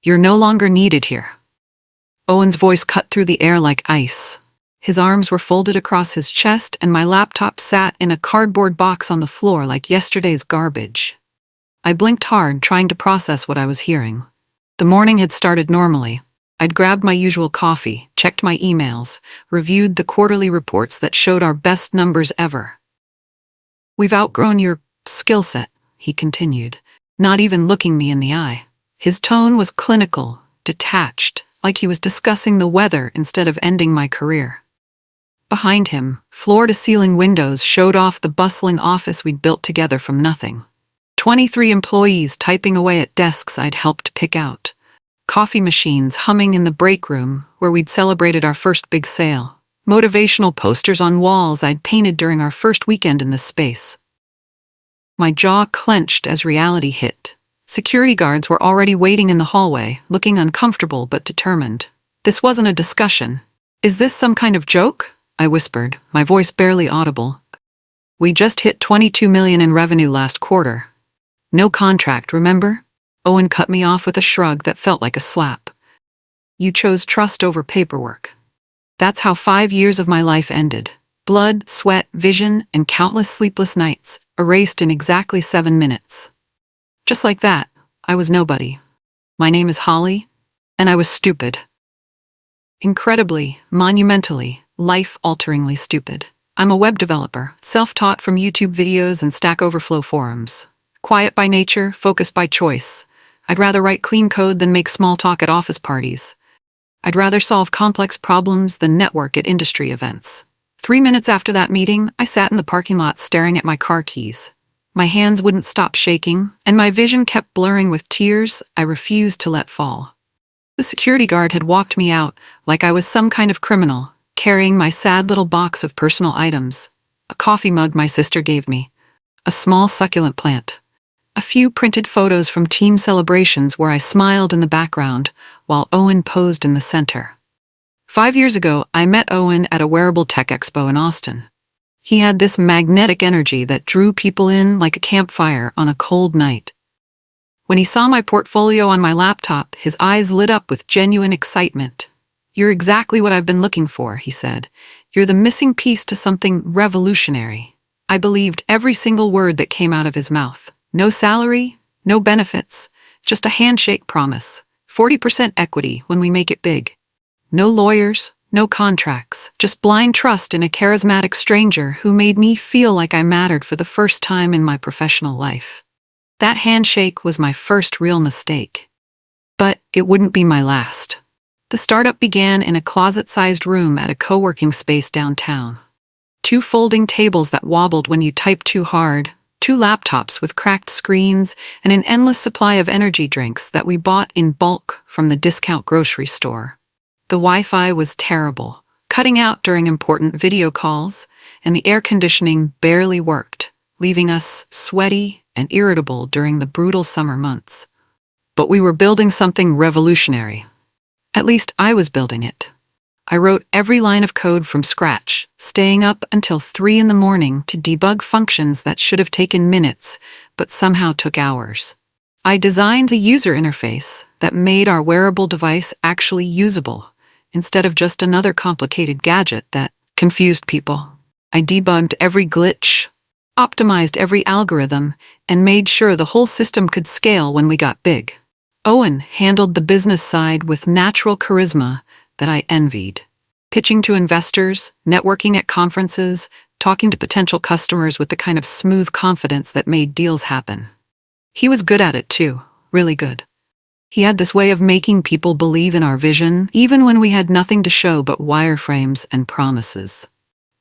You're no longer needed here. Owen's voice cut through the air like ice. His arms were folded across his chest, and my laptop sat in a cardboard box on the floor like yesterday's garbage. I blinked hard, trying to process what I was hearing. The morning had started normally. I'd grabbed my usual coffee, checked my emails, reviewed the quarterly reports that showed our best numbers ever. "We've outgrown your skill set," he continued, not even looking me in the eye. His tone was clinical, detached, like he was discussing the weather instead of ending my career. Behind him, floor-to-ceiling windows showed off the bustling office we'd built together from nothing. 23 employees typing away at desks I'd helped pick out. Coffee machines humming in the break room where we'd celebrated our first big sale. Motivational posters on walls I'd painted during our first weekend in this space. My jaw clenched as reality hit. Security guards were already waiting in the hallway, looking uncomfortable but determined. This wasn't a discussion. "Is this some kind of joke?" I whispered, my voice barely audible. "We just hit 22 million in revenue last quarter. No contract, remember?" Owen cut me off with a shrug that felt like a slap. "You chose trust over paperwork." That's how 5 years of my life ended. Blood, sweat, vision, and countless sleepless nights, erased in exactly 7 minutes. Just like that, I was nobody. My name is Holly, and I was stupid. Incredibly, monumentally, life-alteringly stupid. I'm a web developer, self-taught from YouTube videos and Stack Overflow forums. Quiet by nature, focused by choice. I'd rather write clean code than make small talk at office parties. I'd rather solve complex problems than network at industry events. 3 minutes after that meeting, I sat in the parking lot staring at my car keys. My hands wouldn't stop shaking, and my vision kept blurring with tears I refused to let fall. The security guard had walked me out like I was some kind of criminal, carrying my sad little box of personal items, a coffee mug my sister gave me, a small succulent plant, a few printed photos from team celebrations where I smiled in the background while Owen posed in the center. 5 years ago, I met Owen at a wearable tech expo in Austin. He had this magnetic energy that drew people in like a campfire on a cold night. When he saw my portfolio on my laptop, his eyes lit up with genuine excitement. "You're exactly what I've been looking for," he said. "You're the missing piece to something revolutionary." I believed every single word that came out of his mouth. No salary, no benefits, just a handshake promise. 40% equity when we make it big. No lawyers, no contracts, just blind trust in a charismatic stranger who made me feel like I mattered for the first time in my professional life. That handshake was my first real mistake. But it wouldn't be my last. The startup began in a closet-sized room at a co-working space downtown. 2 folding tables that wobbled when you typed too hard, 2 laptops with cracked screens, and an endless supply of energy drinks that we bought in bulk from the discount grocery store. The Wi-Fi was terrible, cutting out during important video calls, and the air conditioning barely worked, leaving us sweaty and irritable during the brutal summer months. But we were building something revolutionary. At least I was building it. I wrote every line of code from scratch, staying up until 3 in the morning to debug functions that should have taken minutes, but somehow took hours. I designed the user interface that made our wearable device actually usable, instead of just another complicated gadget that confused people. I debugged every glitch, optimized every algorithm, and made sure the whole system could scale when we got big. Owen handled the business side with natural charisma that I envied. Pitching to investors, networking at conferences, talking to potential customers with the kind of smooth confidence that made deals happen. He was good at it too, really good. He had this way of making people believe in our vision, even when we had nothing to show but wireframes and promises.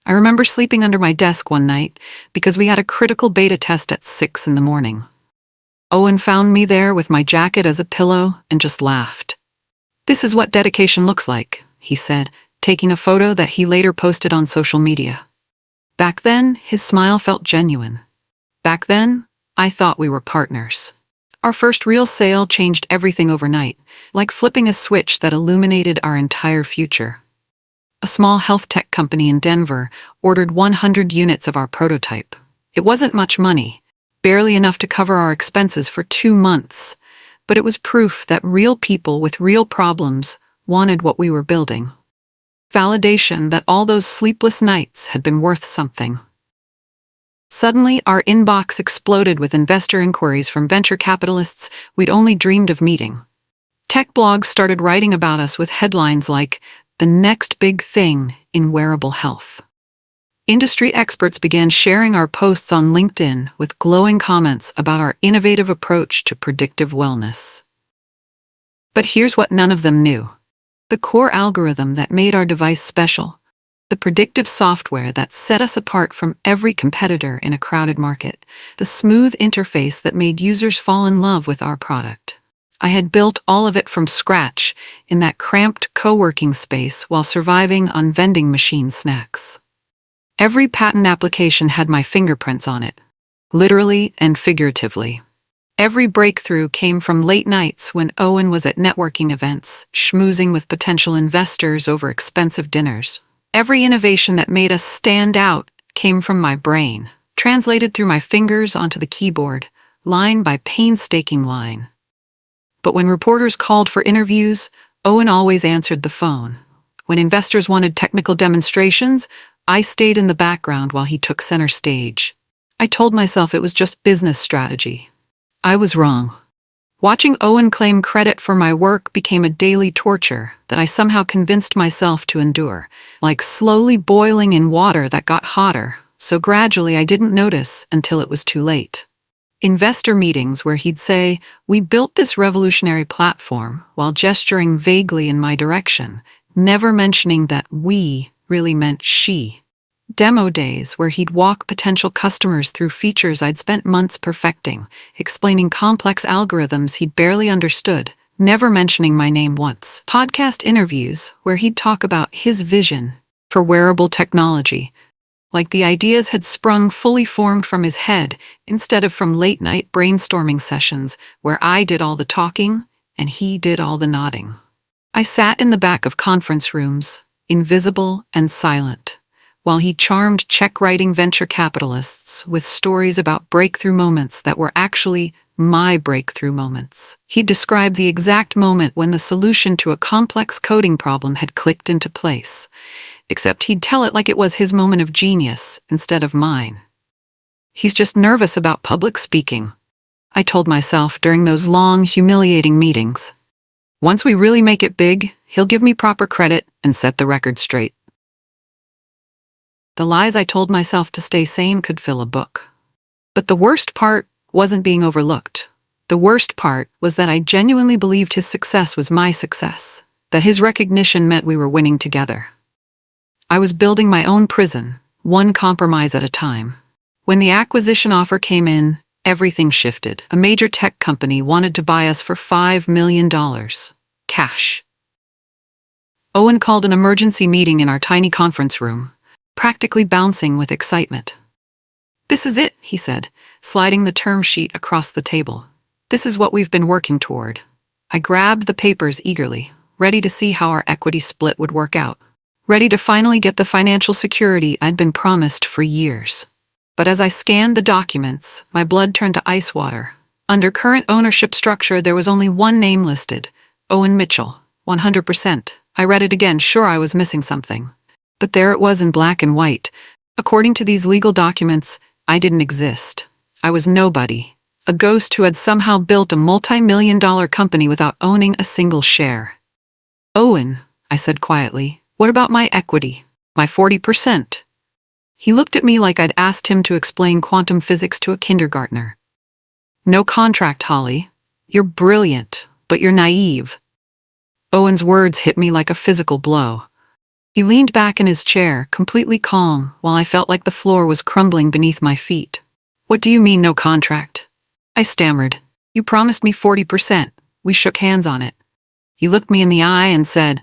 I remember sleeping under my desk one night because we had a critical beta test at 6 in the morning. Owen found me there with my jacket as a pillow and just laughed. "This is what dedication looks like," he said, taking a photo that he later posted on social media. Back then, his smile felt genuine. Back then, I thought we were partners. Our first real sale changed everything overnight, like flipping a switch that illuminated our entire future. A small health tech company in Denver ordered 100 units of our prototype. It wasn't much money, barely enough to cover our expenses for 2 months, but it was proof that real people with real problems wanted what we were building. Validation that all those sleepless nights had been worth something. Suddenly, our inbox exploded with investor inquiries from venture capitalists we'd only dreamed of meeting. Tech blogs started writing about us with headlines like, "The next big thing in wearable health." Industry experts began sharing our posts on LinkedIn with glowing comments about our innovative approach to predictive wellness. But here's what none of them knew. The core algorithm that made our device special, the predictive software that set us apart from every competitor in a crowded market, the smooth interface that made users fall in love with our product. I had built all of it from scratch in that cramped co-working space while surviving on vending machine snacks. Every patent application had my fingerprints on it, literally and figuratively. Every breakthrough came from late nights when Owen was at networking events, schmoozing with potential investors over expensive dinners. Every innovation that made us stand out came from my brain, translated through my fingers onto the keyboard, line by painstaking line. But when reporters called for interviews, Owen always answered the phone. When investors wanted technical demonstrations, I stayed in the background while he took center stage. I told myself it was just business strategy. I was wrong. Watching Owen claim credit for my work became a daily torture that I somehow convinced myself to endure, like slowly boiling in water that got hotter, so gradually I didn't notice until it was too late. Investor meetings where he'd say, "We built this revolutionary platform," while gesturing vaguely in my direction, never mentioning that "we" really meant she. Demo days where he'd walk potential customers through features I'd spent months perfecting, explaining complex algorithms he'd barely understood, never mentioning my name once. Podcast interviews where he'd talk about his vision for wearable technology, like the ideas had sprung fully formed from his head instead of from late-night brainstorming sessions where I did all the talking and he did all the nodding. I sat in the back of conference rooms, invisible and silent, while he charmed check-writing venture capitalists with stories about breakthrough moments that were actually my breakthrough moments. He'd describe the exact moment when the solution to a complex coding problem had clicked into place, except he'd tell it like it was his moment of genius instead of mine. "He's just nervous about public speaking," I told myself during those long, humiliating meetings. "Once we really make it big, he'll give me proper credit and set the record straight." The lies I told myself to stay sane could fill a book. But the worst part wasn't being overlooked. The worst part was that I genuinely believed his success was my success, that his recognition meant we were winning together. I was building my own prison, one compromise at a time. When the acquisition offer came in, everything shifted. A major tech company wanted to buy us for $5 million. Cash. Owen called an emergency meeting in our tiny conference room, practically bouncing with excitement. "This is it," he said, sliding the term sheet across the table. "This is what we've been working toward." I grabbed the papers eagerly, ready to see how our equity split would work out, ready to finally get the financial security I'd been promised for years. But as I scanned the documents, my blood turned to ice water. Under current ownership structure, there was only one name listed, Owen Mitchell, 100%. I read it again, sure I was missing something. But there it was in black and white. According to these legal documents, I didn't exist. I was nobody, a ghost who had somehow built a multi-million-dollar company without owning a single share. "Owen," I said quietly, "what about my equity? My 40%? He looked at me like I'd asked him to explain quantum physics to a kindergartner. "No contract, Holly. You're brilliant, but you're naive." Owen's words hit me like a physical blow. He leaned back in his chair, completely calm, while I felt like the floor was crumbling beneath my feet. "What do you mean, no contract?" I stammered. "You promised me 40%. We shook hands on it." He looked me in the eye and said,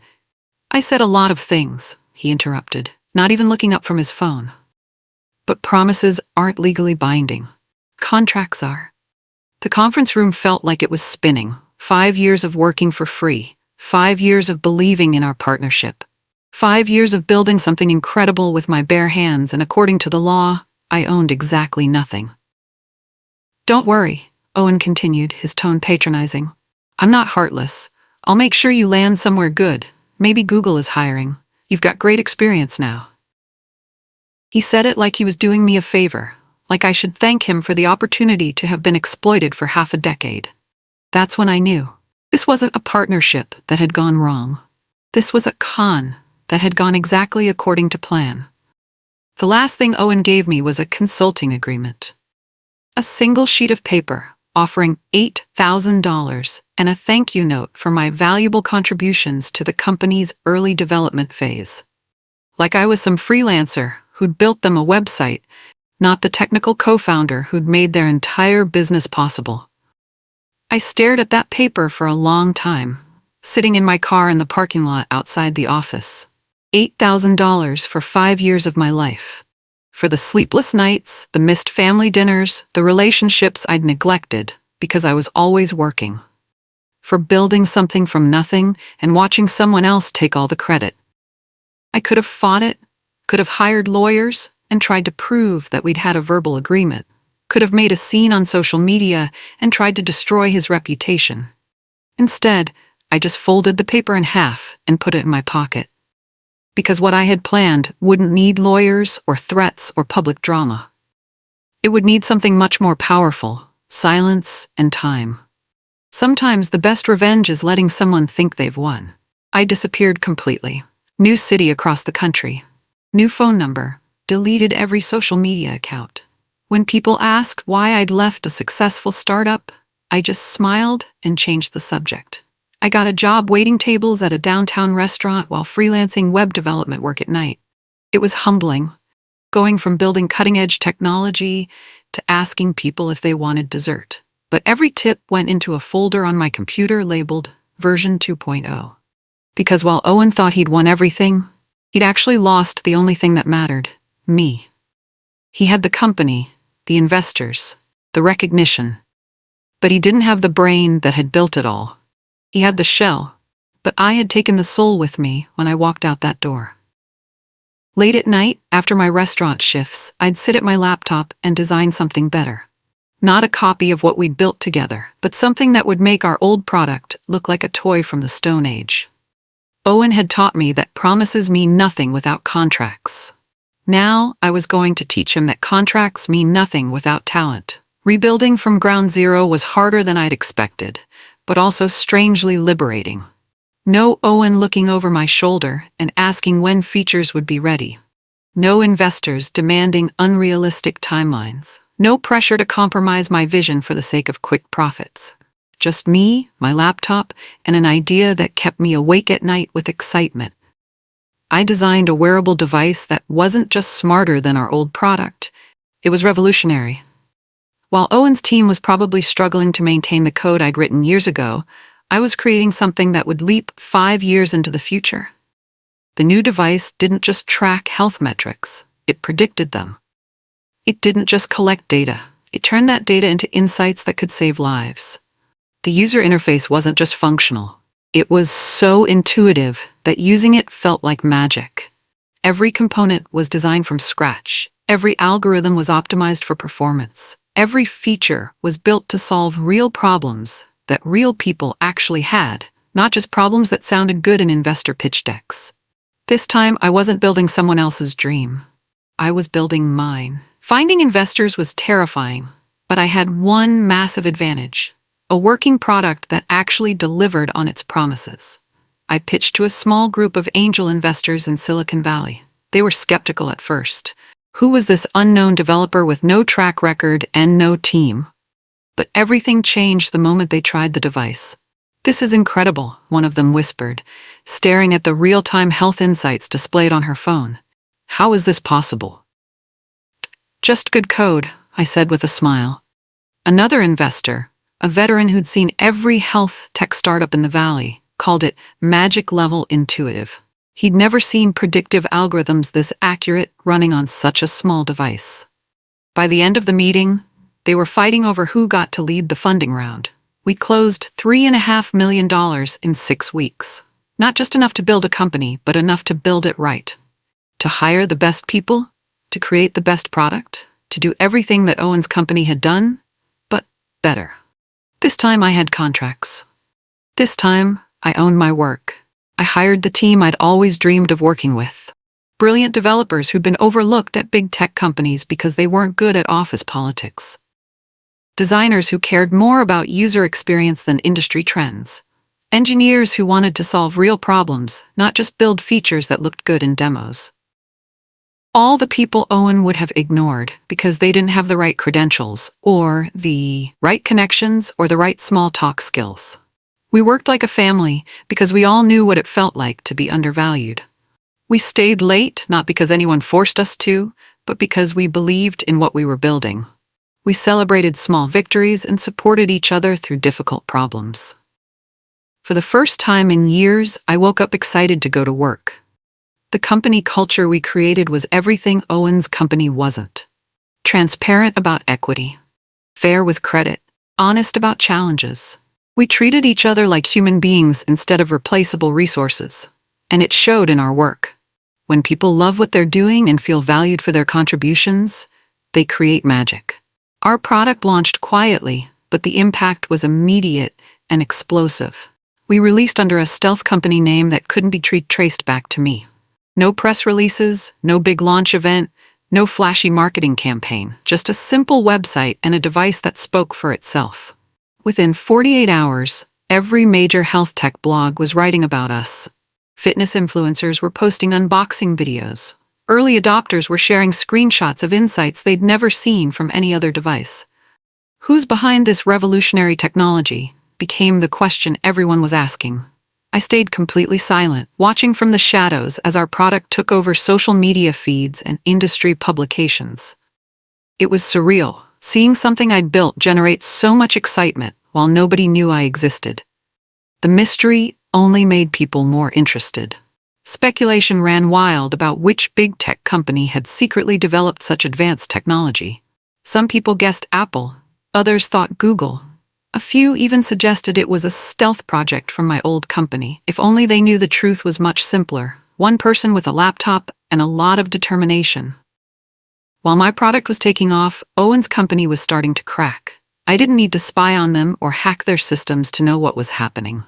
"I said a lot of things," he interrupted, not even looking up from his phone. "But promises aren't legally binding. Contracts are." The conference room felt like it was spinning. 5 years of working for free. 5 years of believing in our partnership. 5 years of building something incredible with my bare hands, and according to the law, I owned exactly nothing. "Don't worry," Owen continued, his tone patronizing. I'm not heartless. I'll make sure you land somewhere good. Maybe Google is hiring. You've got great experience now. He said it like he was doing me a favor, like I should thank him for the opportunity to have been exploited for half a decade. That's when I knew. This wasn't a partnership that had gone wrong. This was a con that had gone exactly according to plan. The last thing Owen gave me was a consulting agreement. A single sheet of paper offering $8,000 and a thank you note for my valuable contributions to the company's early development phase. Like I was some freelancer who'd built them a website, not the technical co-founder who'd made their entire business possible. I stared at that paper for a long time, sitting in my car in the parking lot outside the office. $8,000 for 5 years of my life. For the sleepless nights, the missed family dinners, the relationships I'd neglected because I was always working. For building something from nothing and watching someone else take all the credit. I could have fought it, could have hired lawyers and tried to prove that we'd had a verbal agreement, could have made a scene on social media and tried to destroy his reputation. Instead, I just folded the paper in half and put it in my pocket. Because what I had planned wouldn't need lawyers or threats or public drama. It would need something much more powerful, silence and time. Sometimes the best revenge is letting someone think they've won. I disappeared completely. New city across the country. New phone number. Deleted every social media account. When people asked why I'd left a successful startup, I just smiled and changed the subject. I got a job waiting tables at a downtown restaurant while freelancing web development work at night. It was humbling, going from building cutting-edge technology to asking people if they wanted dessert. But every tip went into a folder on my computer labeled version 2.0. Because while Owen thought he'd won everything, he'd actually lost the only thing that mattered, me. He had the company, the investors, the recognition, but he didn't have the brain that had built it all. He had the shell, but I had taken the soul with me when I walked out that door. Late at night, after my restaurant shifts, I'd sit at my laptop and design something better. Not a copy of what we'd built together, but something that would make our old product look like a toy from the Stone Age. Owen had taught me that promises mean nothing without contracts. Now I was going to teach him that contracts mean nothing without talent. Rebuilding from ground zero was harder than I'd expected, but also strangely liberating. No Owen looking over my shoulder and asking when features would be ready. No investors demanding unrealistic timelines. No pressure to compromise my vision for the sake of quick profits. Just me, my laptop, and an idea that kept me awake at night with excitement. I designed a wearable device that wasn't just smarter than our old product. It was revolutionary. While Owen's team was probably struggling to maintain the code I'd written years ago, I was creating something that would leap 5 years into the future. The new device didn't just track health metrics, it predicted them. It didn't just collect data, it turned that data into insights that could save lives. The user interface wasn't just functional. It was so intuitive that using it felt like magic. Every component was designed from scratch. Every algorithm was optimized for performance. Every feature was built to solve real problems that real people actually had, not just problems that sounded good in investor pitch decks. This time, I wasn't building someone else's dream. I was building mine. Finding investors was terrifying, but I had one massive advantage: a working product that actually delivered on its promises. I pitched to a small group of angel investors in Silicon Valley. They were skeptical at first. Who was this unknown developer with no track record and no team? But everything changed the moment they tried the device. "This is incredible," one of them whispered, staring at the real-time health insights displayed on her phone. "How is this possible?" "Just good code," I said with a smile. Another investor, a veteran who'd seen every health tech startup in the valley, called it magic-level intuitive. He'd never seen predictive algorithms this accurate running on such a small device. By the end of the meeting, they were fighting over who got to lead the funding round. We closed $3.5 million in 6 weeks. Not just enough to build a company, but enough to build it right. To hire the best people, to create the best product, to do everything that Owen's company had done, but better. This time I had contracts. This time, I owned my work. I hired the team I'd always dreamed of working with. Brilliant developers who'd been overlooked at big tech companies because they weren't good at office politics. Designers who cared more about user experience than industry trends. Engineers who wanted to solve real problems, not just build features that looked good in demos. All the people Owen would have ignored because they didn't have the right credentials, or the right connections, or the right small talk skills. We worked like a family because we all knew what it felt like to be undervalued. We stayed late not because anyone forced us to, but because we believed in what we were building. We celebrated small victories and supported each other through difficult problems. For the first time in years, I woke up excited to go to work. The company culture we created was everything Owen's company wasn't. Transparent about equity, fair with credit, honest about challenges. We treated each other like human beings instead of replaceable resources, and it showed in our work. When people love what they're doing and feel valued for their contributions, they create magic. Our product launched quietly, but the impact was immediate and explosive. We released under a stealth company name that couldn't be traced back to me. No press releases, no big launch event, no flashy marketing campaign, just a simple website and a device that spoke for itself. Within 48 hours, every major health tech blog was writing about us. Fitness influencers were posting unboxing videos. Early adopters were sharing screenshots of insights they'd never seen from any other device. Who's behind this revolutionary technology became the question everyone was asking. I stayed completely silent, watching from the shadows as our product took over social media feeds and industry publications. It was surreal, seeing something I'd built generate so much excitement while nobody knew I existed. The mystery only made people more interested. Speculation ran wild about which big tech company had secretly developed such advanced technology. Some people guessed Apple, others thought Google. A few even suggested it was a stealth project from my old company. If only they knew the truth was much simpler. One person with a laptop and a lot of determination. While my product was taking off, Owen's company was starting to crack. I didn't need to spy on them or hack their systems to know what was happening.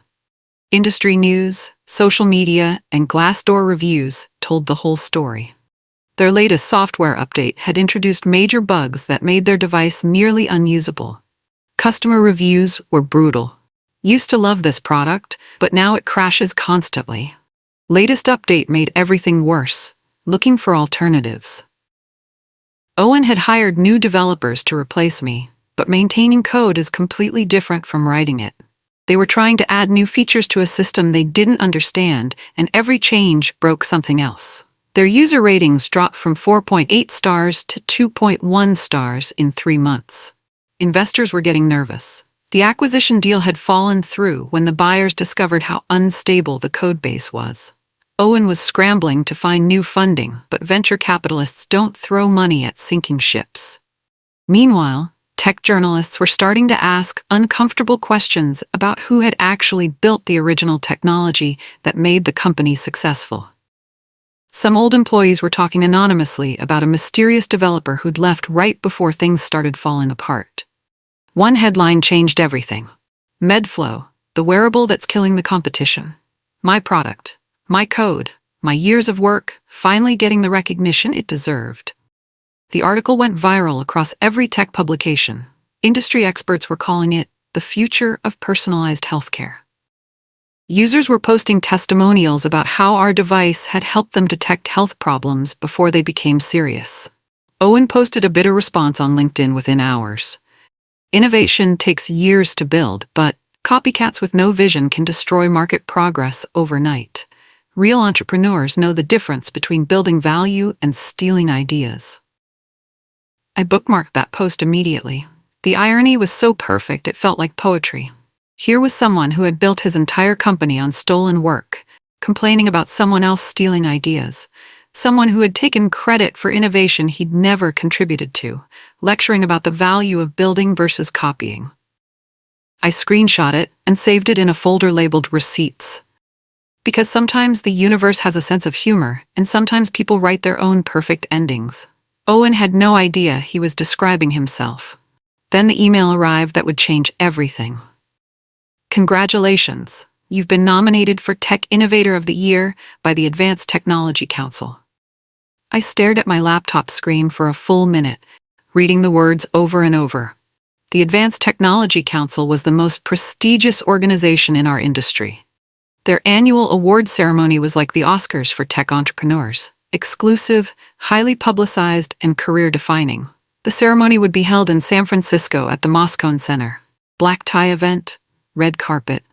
Industry news, social media, and Glassdoor reviews told the whole story. Their latest software update had introduced major bugs that made their device nearly unusable. Customer reviews were brutal. Used to love this product, but now it crashes constantly. Latest update made everything worse, looking for alternatives. Owen had hired new developers to replace me, but maintaining code is completely different from writing it. They were trying to add new features to a system they didn't understand, and every change broke something else. Their user ratings dropped from 4.8 stars to 2.1 stars in 3 months. Investors were getting nervous. The acquisition deal had fallen through when the buyers discovered how unstable the codebase was. Owen was scrambling to find new funding, but venture capitalists don't throw money at sinking ships. Meanwhile, tech journalists were starting to ask uncomfortable questions about who had actually built the original technology that made the company successful. Some old employees were talking anonymously about a mysterious developer who'd left right before things started falling apart. One headline changed everything. MedFlow, the wearable that's killing the competition. My product, my code, my years of work, finally getting the recognition it deserved. The article went viral across every tech publication. Industry experts were calling it the future of personalized healthcare. Users were posting testimonials about how our device had helped them detect health problems before they became serious. Owen posted a bitter response on LinkedIn within hours. Innovation takes years to build, but copycats with no vision can destroy market progress overnight. Real entrepreneurs know the difference between building value and stealing ideas. I bookmarked that post immediately. The irony was so perfect it felt like poetry. Here was someone who had built his entire company on stolen work, complaining about someone else stealing ideas. Someone who had taken credit for innovation he'd never contributed to, lecturing about the value of building versus copying. I screenshot it and saved it in a folder labeled Receipts. Because sometimes the universe has a sense of humor, and sometimes people write their own perfect endings. Owen had no idea he was describing himself. Then the email arrived that would change everything. Congratulations! You've been nominated for Tech Innovator of the Year by the Advanced Technology Council. I stared at my laptop screen for a full minute, reading the words over and over. The Advanced Technology Council was the most prestigious organization in our industry. Their annual award ceremony was like the Oscars for tech entrepreneurs, exclusive, highly publicized, and career-defining. The ceremony would be held in San Francisco at the Moscone Center. Black tie event, red carpet.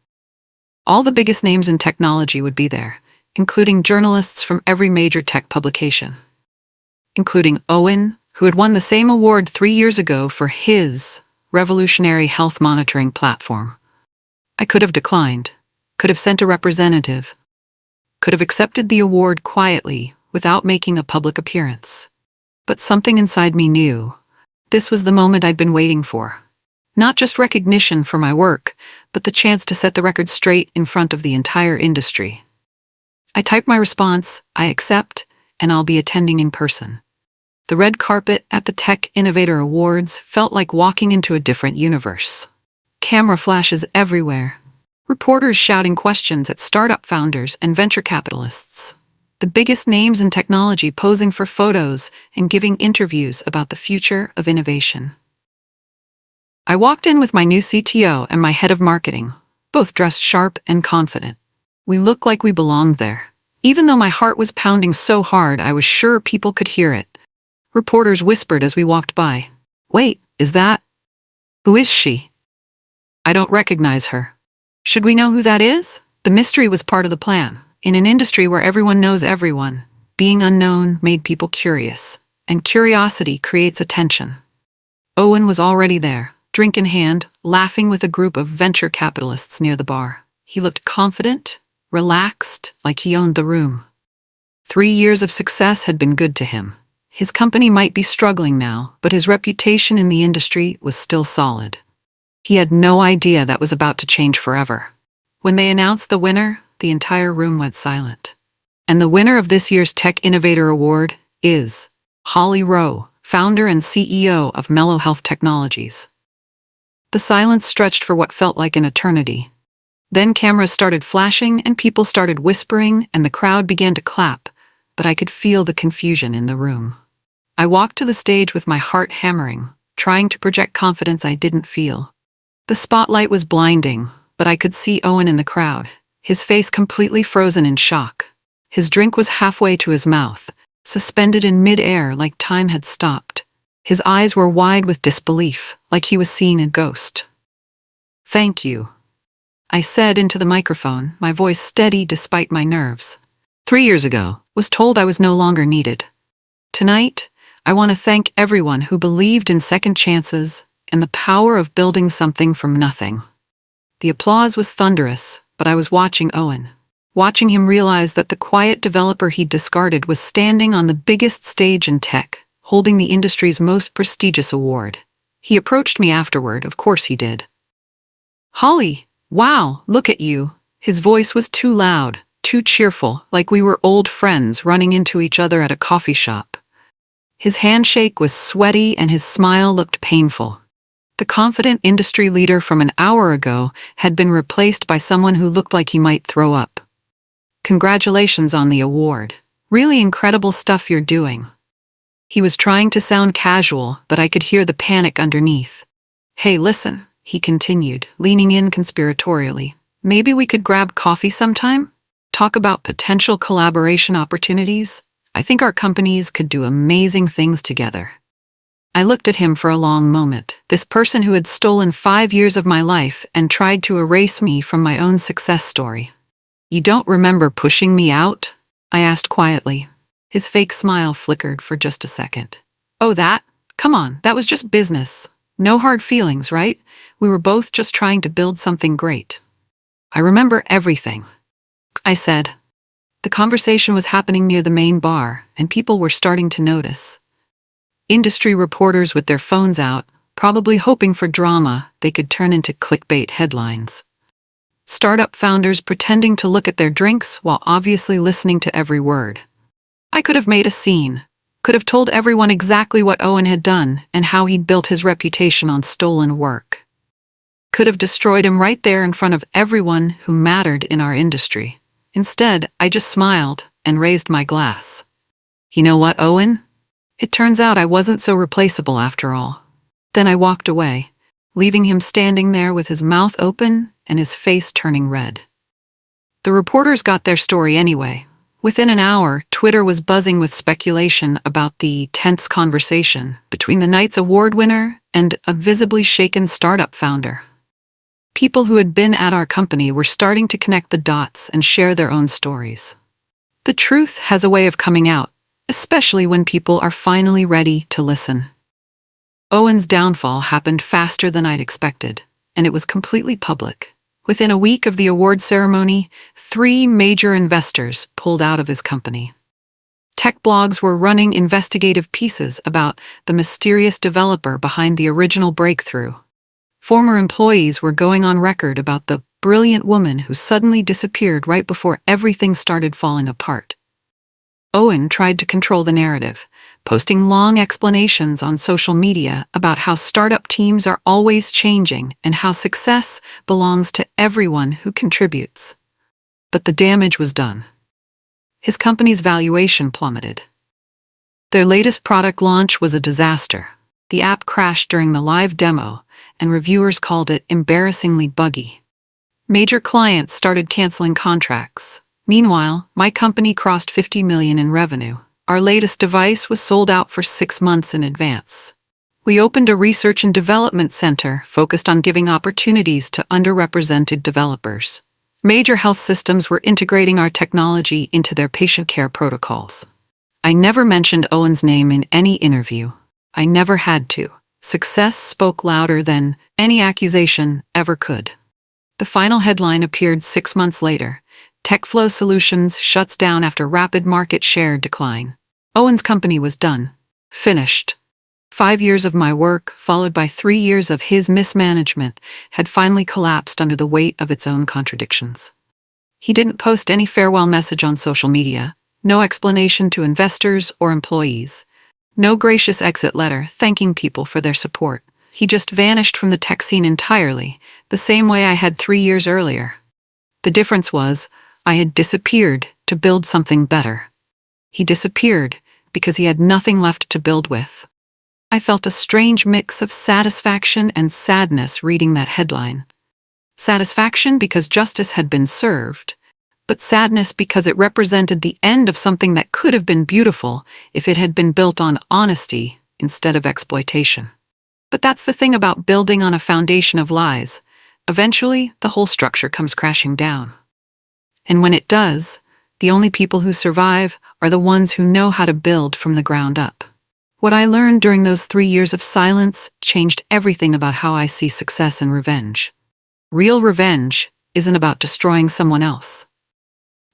All the biggest names in technology would be there, including journalists from every major tech publication. Including Owen, who had won the same award 3 years ago for his revolutionary health monitoring platform. I could have declined, could have sent a representative, could have accepted the award quietly without making a public appearance. But something inside me knew. This was the moment I'd been waiting for. Not just recognition for my work, but the chance to set the record straight in front of the entire industry. I typed my response, I accept, and I'll be attending in person. The red carpet at the Tech Innovator Awards felt like walking into a different universe. Camera flashes everywhere. Reporters shouting questions at startup founders and venture capitalists. The biggest names in technology posing for photos and giving interviews about the future of innovation. I walked in with my new CTO and my head of marketing, both dressed sharp and confident. We looked like we belonged there. Even though my heart was pounding so hard, I was sure people could hear it. Reporters whispered as we walked by. Wait, is that? Who is she? I don't recognize her. Should we know who that is? The mystery was part of the plan. In an industry where everyone knows everyone, being unknown made people curious, and curiosity creates attention. Owen was already there, drink in hand, laughing with a group of venture capitalists near the bar. He looked confident, relaxed, like he owned the room. 3 years of success had been good to him. His company might be struggling now, but his reputation in the industry was still solid. He had no idea that was about to change forever. When they announced the winner, the entire room went silent. And the winner of this year's Tech Innovator Award is Holly Rowe, founder and CEO of Mello Health Technologies. The silence stretched for what felt like an eternity. Then cameras started flashing and people started whispering and the crowd began to clap, but I could feel the confusion in the room. I walked to the stage with my heart hammering, trying to project confidence I didn't feel. The spotlight was blinding, but I could see Owen in the crowd, his face completely frozen in shock. His drink was halfway to his mouth, suspended in mid-air like time had stopped. His eyes were wide with disbelief, like he was seeing a ghost. Thank you, I said into the microphone, my voice steady despite my nerves. 3 years ago, was told I was no longer needed. Tonight, I want to thank everyone who believed in second chances and the power of building something from nothing. The applause was thunderous, but I was watching Owen, watching him realize that the quiet developer he'd discarded was standing on the biggest stage in tech, holding the industry's most prestigious award. He approached me afterward, of course he did. Holly, wow, look at you. His voice was too loud, too cheerful, like we were old friends running into each other at a coffee shop. His handshake was sweaty and his smile looked painful. The confident industry leader from an hour ago had been replaced by someone who looked like he might throw up. Congratulations on the award. Really incredible stuff you're doing. He was trying to sound casual, but I could hear the panic underneath. Hey, listen, he continued, leaning in conspiratorially. Maybe we could grab coffee sometime? Talk about potential collaboration opportunities? I think our companies could do amazing things together. I looked at him for a long moment, this person who had stolen 5 years of my life and tried to erase me from my own success story. You don't remember pushing me out? I asked quietly. His fake smile flickered for just a second. Oh, that? Come on, that was just business. No hard feelings, right? We were both just trying to build something great. I remember everything, I said. The conversation was happening near the main bar, and people were starting to notice. Industry reporters with their phones out, probably hoping for drama they could turn into clickbait headlines. Startup founders pretending to look at their drinks while obviously listening to every word. I could have made a scene, could have told everyone exactly what Owen had done and how he'd built his reputation on stolen work. Could have destroyed him right there in front of everyone who mattered in our industry. Instead, I just smiled and raised my glass. You know what, Owen? It turns out I wasn't so replaceable after all. Then I walked away, leaving him standing there with his mouth open and his face turning red. The reporters got their story anyway. Within an hour, Twitter was buzzing with speculation about the tense conversation between the night's award winner and a visibly shaken startup founder. People who had been at our company were starting to connect the dots and share their own stories. The truth has a way of coming out, especially when people are finally ready to listen. Owen's downfall happened faster than I'd expected, and it was completely public. Within a week of the award ceremony, 3 major investors pulled out of his company. Tech blogs were running investigative pieces about the mysterious developer behind the original breakthrough. Former employees were going on record about the brilliant woman who suddenly disappeared right before everything started falling apart. Owen tried to control the narrative, posting long explanations on social media about how startup teams are always changing and how success belongs to everyone who contributes. But the damage was done. His company's valuation plummeted. Their latest product launch was a disaster. The app crashed during the live demo, and reviewers called it embarrassingly buggy. Major clients started canceling contracts. Meanwhile, my company crossed $50 million in revenue. Our latest device was sold out for 6 months in advance. We opened a research and development center focused on giving opportunities to underrepresented developers. Major health systems were integrating our technology into their patient care protocols. I never mentioned Owen's name in any interview. I never had to. Success spoke louder than any accusation ever could. The final headline appeared 6 months later. TechFlow Solutions shuts down after rapid market share decline. Owen's company was done. Finished. 5 years of my work, followed by 3 years of his mismanagement, had finally collapsed under the weight of its own contradictions. He didn't post any farewell message on social media, no explanation to investors or employees, no gracious exit letter thanking people for their support. He just vanished from the tech scene entirely, the same way I had 3 years earlier. The difference was, I had disappeared to build something better. He disappeared because he had nothing left to build with. I felt a strange mix of satisfaction and sadness reading that headline. Satisfaction because justice had been served, but sadness because it represented the end of something that could have been beautiful if it had been built on honesty instead of exploitation. But that's the thing about building on a foundation of lies. Eventually, the whole structure comes crashing down. And when it does, the only people who survive are the ones who know how to build from the ground up. What I learned during those 3 years of silence changed everything about how I see success and revenge. Real revenge isn't about destroying someone else.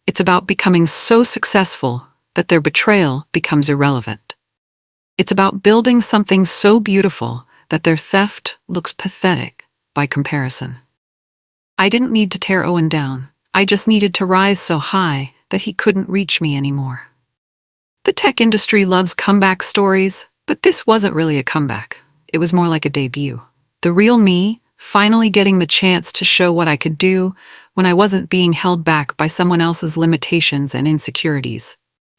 It's about becoming so successful that their betrayal becomes irrelevant. It's about building something so beautiful that their theft looks pathetic by comparison. I didn't need to tear Owen down. I just needed to rise so high that he couldn't reach me anymore. The tech industry loves comeback stories, but this wasn't really a comeback. It was more like a debut. The real me, finally getting the chance to show what I could do when I wasn't being held back by someone else's limitations and insecurities.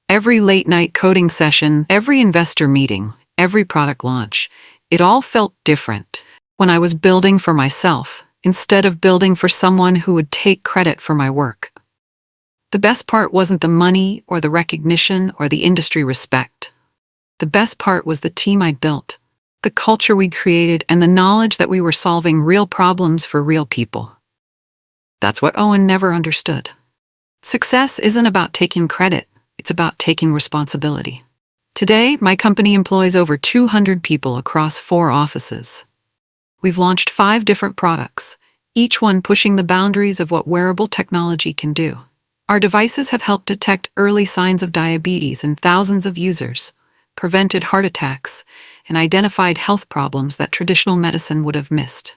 Every late-night coding session, every investor meeting, every product launch, it all felt different when I was building for myself instead of building for someone who would take credit for my work. The best part wasn't the money or the recognition or the industry respect. The best part was the team I'd built, the culture we'd created, and the knowledge that we were solving real problems for real people. That's what Owen never understood. Success isn't about taking credit, it's about taking responsibility. Today, my company employs over 200 people across 4 offices. We've launched 5 different products, each one pushing the boundaries of what wearable technology can do. Our devices have helped detect early signs of diabetes in thousands of users, prevented heart attacks, and identified health problems that traditional medicine would have missed.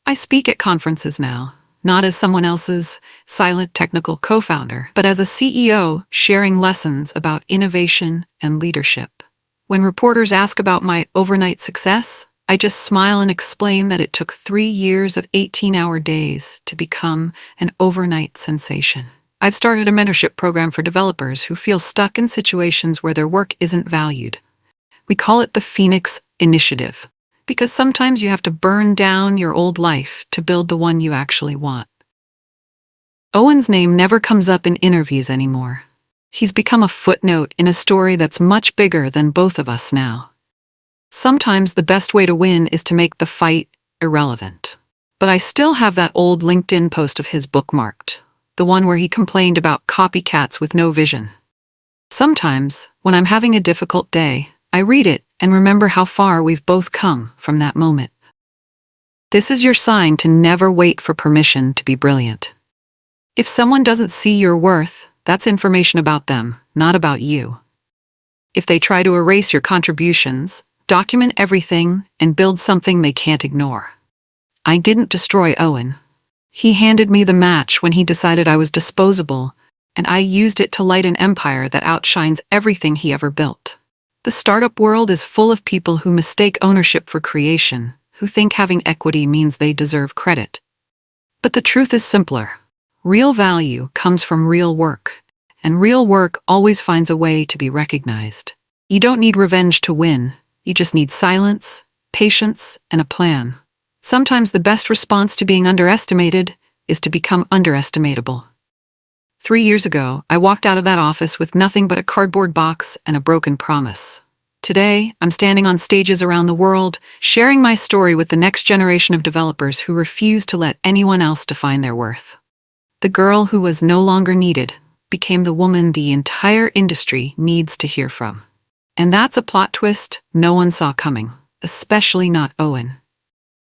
I speak at conferences now, not as someone else's silent technical co-founder, but as a CEO sharing lessons about innovation and leadership. When reporters ask about my overnight success, I just smile and explain that it took 3 years of 18-hour days to become an overnight sensation. I've started a mentorship program for developers who feel stuck in situations where their work isn't valued. We call it the Phoenix Initiative, because sometimes you have to burn down your old life to build the one you actually want. Owen's name never comes up in interviews anymore. He's become a footnote in a story that's much bigger than both of us now. Sometimes the best way to win is to make the fight irrelevant. But I still have that old LinkedIn post of his bookmarked, the one where he complained about copycats with no vision. Sometimes, when I'm having a difficult day, I read it and remember how far we've both come from that moment. This is your sign to never wait for permission to be brilliant. If someone doesn't see your worth, that's information about them, not about you. If they try to erase your contributions, document everything and build something they can't ignore. I didn't destroy Owen. He handed me the match when he decided I was disposable, and I used it to light an empire that outshines everything he ever built. The startup world is full of people who mistake ownership for creation, who think having equity means they deserve credit. But the truth is simpler. Real value comes from real work, and real work always finds a way to be recognized. You don't need revenge to win. You just need silence, patience, and a plan. Sometimes the best response to being underestimated is to become underestimatable. 3 years ago, I walked out of that office with nothing but a cardboard box and a broken promise. Today, I'm standing on stages around the world, sharing my story with the next generation of developers who refuse to let anyone else define their worth. The girl who was no longer needed became the woman the entire industry needs to hear from. And that's a plot twist no one saw coming, especially not Owen.